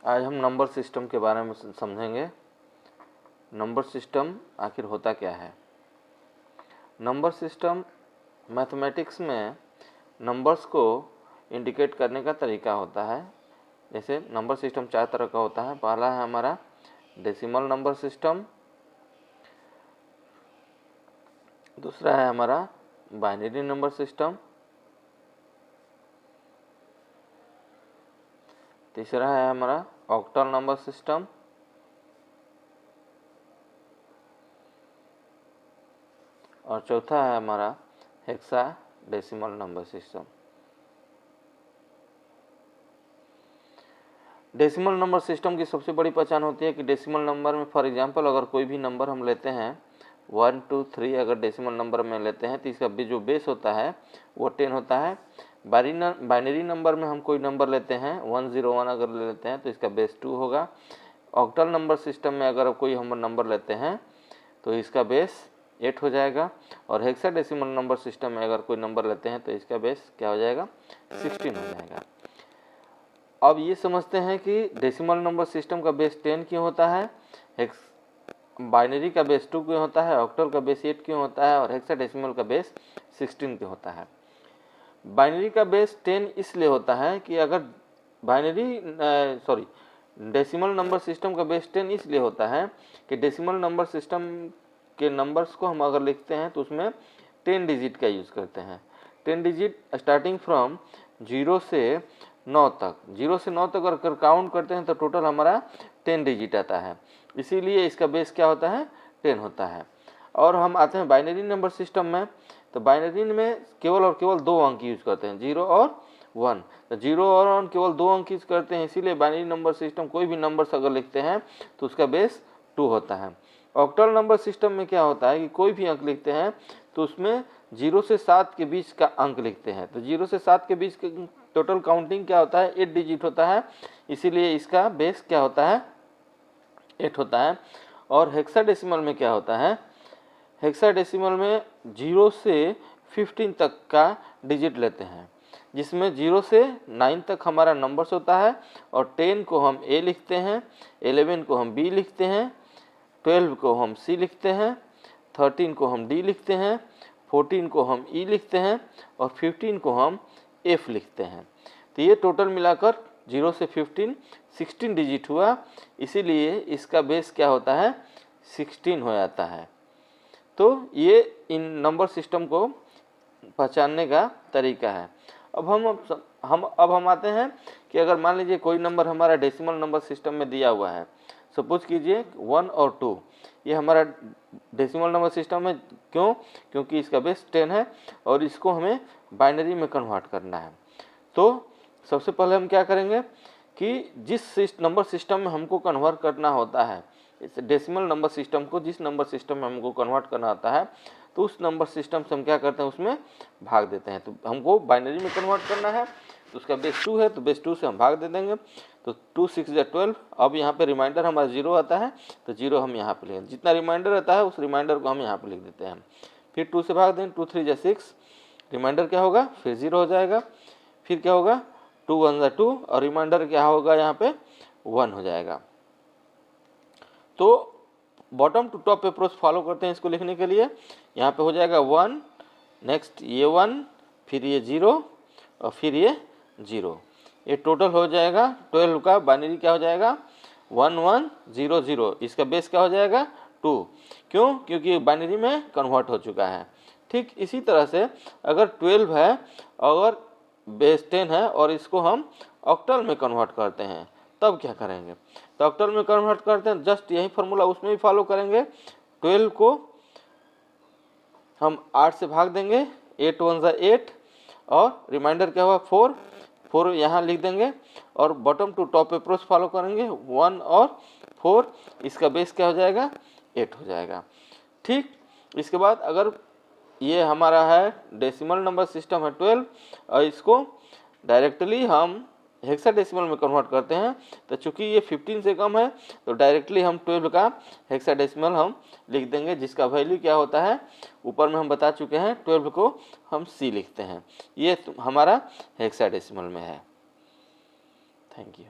आज हम number system के बारे में समझेंगे। नंबर सिस्टम आखिर होता क्या है। नंबर सिस्टम मैथमेटिक्स में नंबर्स को इंडिकेट करने का तरीका होता है। जैसे नंबर सिस्टम 4 तरह का होता है। पहला है हमारा डेसिमल नंबर सिस्टम, दूसरा है हमारा बाइनरी नंबर सिस्टम, तीसरा है हमारा ऑक्टल नंबर सिस्टम, और चौथा है हमारा hexadecimal number system. Decimal number system की सबसे बड़ी पहचान होती है कि डेसिमल नंबर में फॉर एग्जांपल अगर कोई भी नंबर हम लेते हैं 1 2 3 अगर डेसिमल नंबर में लेते हैं तो इसका जो बेस होता है वो 10 होता है। बाइनरी नंबर में हम कोई नंबर लेते हैं 101 अगर ले लेते हैं तो इसका बेस 2 होगा। ऑक्टल नंबर सिस्टम में अगर कोई हम नंबर लेते हैं तो इसका बेस 8 हो जाएगा। और हेक्साडेसिमल नंबर सिस्टम में अगर कोई नंबर लेते हैं तो इसका बेस क्या हो जाएगा, 16 हो जाएगा। अब ये समझते हैं कि डेसिमल नंबर सिस्टम का बेस 10 क्यों होता है, बाइनरी का बेस 2 क्यों होता है, ऑक्टल का बेस 8 क्यों होता है और हेक्साडेसिमल का बेस 16 क्यों होता है। बाइनरी का बेस 10 इसलिए होता है कि अगर डेसिमल नंबर सिस्टम का बेस 10 इसलिए होता है कि डेसिमल नंबर सिस्टम के नंबर्स को हम अगर लिखते हैं तो उसमें 10 डिजिट का यूज़ करते हैं। 10 डिजिट स्टार्टिंग फ्रॉम 0 से 9 तक, 0 से 9 तक अगर काउंट करते हैं तो टोटल हमारा 10 डिजिट आता है। इसीलिए इसका बेस क्या होता है, 10 होता है। और हम आते हैं बाइनरी नंबर सिस्टम में, तो बाइनरी में केवल और केवल 2 अंक यूज़ करते हैं, 0 और 1। तो 0 और 1 केवल 2 अंक यूज़ करते हैं, इसीलिए बाइनरी नंबर सिस्टम कोई भी नंबर्स अगर लिखते हैं तो उसका बेस 2 होता है। ऑक्टल नंबर सिस्टम में क्या होता है कि कोई भी अंक लिखते हैं तो उसमें 0 से 7 के बीच का अंक लिखते हैं। तो 0 से 7 के बीच के टोटल काउंटिंग क्या होता है, 8 डिजिट होता है, इसीलिए इसका बेस क्या होता है, 8 होता है। और हेक्साडेसिमल में क्या होता है, हेक्साडेसिमल में 0 से 15 तक का डिजिट लेते हैं, जिसमें 0 से 9 तक हमारा नंबर्स होता है। और 10 को हम ए लिखते हैं, 11 को हम बी लिखते हैं, 12 को हम सी लिखते हैं, 13 को हम डी लिखते हैं, 14 को हम ई लिखते हैं और 15 को हम एफ लिखते हैं। तो ये टोटल मिलाकर 0 से 15 16 डिजिट हुआ, इसीलिए इसका बेस क्या होता है, 16 हो जाता है। तो ये इन नंबर सिस्टम को पहचानने का तरीका है। अब हम आते हैं कि अगर मान लीजिए कोई नंबर हमारा डेसिमल नंबर सिस्टम में दिया हुआ है, सपोज कीजिए 1 और 2, ये हमारा डेसिमल नंबर सिस्टम है। क्यों, क्योंकि इसका बेस 10 है और इसको हमें बाइनरी में कन्वर्ट करना है। तो सबसे पहले हम क्या करेंगे कि जिस नंबर सिस्टम में हमको कन्वर्ट करना होता है, इस डेसिमल नंबर सिस्टम को जिस नंबर सिस्टम में हमको कन्वर्ट करना होता है तो उस नंबर सिस्टम से हम क्या करते हैं, उसमें भाग देते हैं। तो हमको बाइनरी में कन्वर्ट करना है तो उसका बेस 2 है, तो बेस 2 से हम भाग दे देंगे। तो 2 6 या 12। अब यहाँ पे रिमाइंडर हमारा 0 आता है तो 0 हम यहाँ पे लिखेंगे, जितना रिमाइंडर आता है उस रिमाइंडर को हम यहाँ पे लिख देते हैं। फिर 2 से भाग दें, 2 3 या 6, रिमाइंडर क्या होगा, फिर 0 हो जाएगा। फिर क्या होगा, 2 1 या 2 और रिमाइंडर क्या होगा, यहाँ पे 1 हो जाएगा। तो bottom to top approach follow करते हैं इसको लिखने के लिए। यहाँ पे हो जाएगा 1, नेक्स्ट ये 1, फिर ये 0 और फिर ये 0। ये टोटल हो जाएगा 12 का बाइनरी क्या हो जाएगा, 1 1 0 0। इसका बेस क्या हो जाएगा, 2। क्यों, क्योंकि बाइनरी में कन्वर्ट हो चुका है। ठीक इसी तरह से अगर 12 है और बेस 10 है और इसको हम ऑक्टल में कन्वर्ट करते हैं, तब क्या करेंगे, तो ऑक्टल में कन्वर्ट करते हैं, जस्ट यही फार्मूला उसमें भी फॉलो करेंगे। 12 को हम 8 से भाग देंगे, 8 1 8 और रिमाइंडर क्या हुआ, 4 4 यहाँ लिख देंगे और bottom to top approach follow करेंगे, 1 और 4। इसका बेस क्या हो जाएगा, 8 हो जाएगा। ठीक, इसके बाद अगर ये हमारा है डेसिमल नंबर सिस्टम है 12 और इसको डायरेक्टली हम हेक्साडेसिमल में कन्वर्ट करते हैं, तो चूंकि ये 15 से कम है तो डायरेक्टली हम 12 का हेक्साडेसिमल हम लिख देंगे, जिसका वैल्यू क्या होता है, ऊपर में हम बता चुके हैं, 12 को हम सी लिखते हैं। ये हमारा हेक्साडेसिमल में है। Thank you.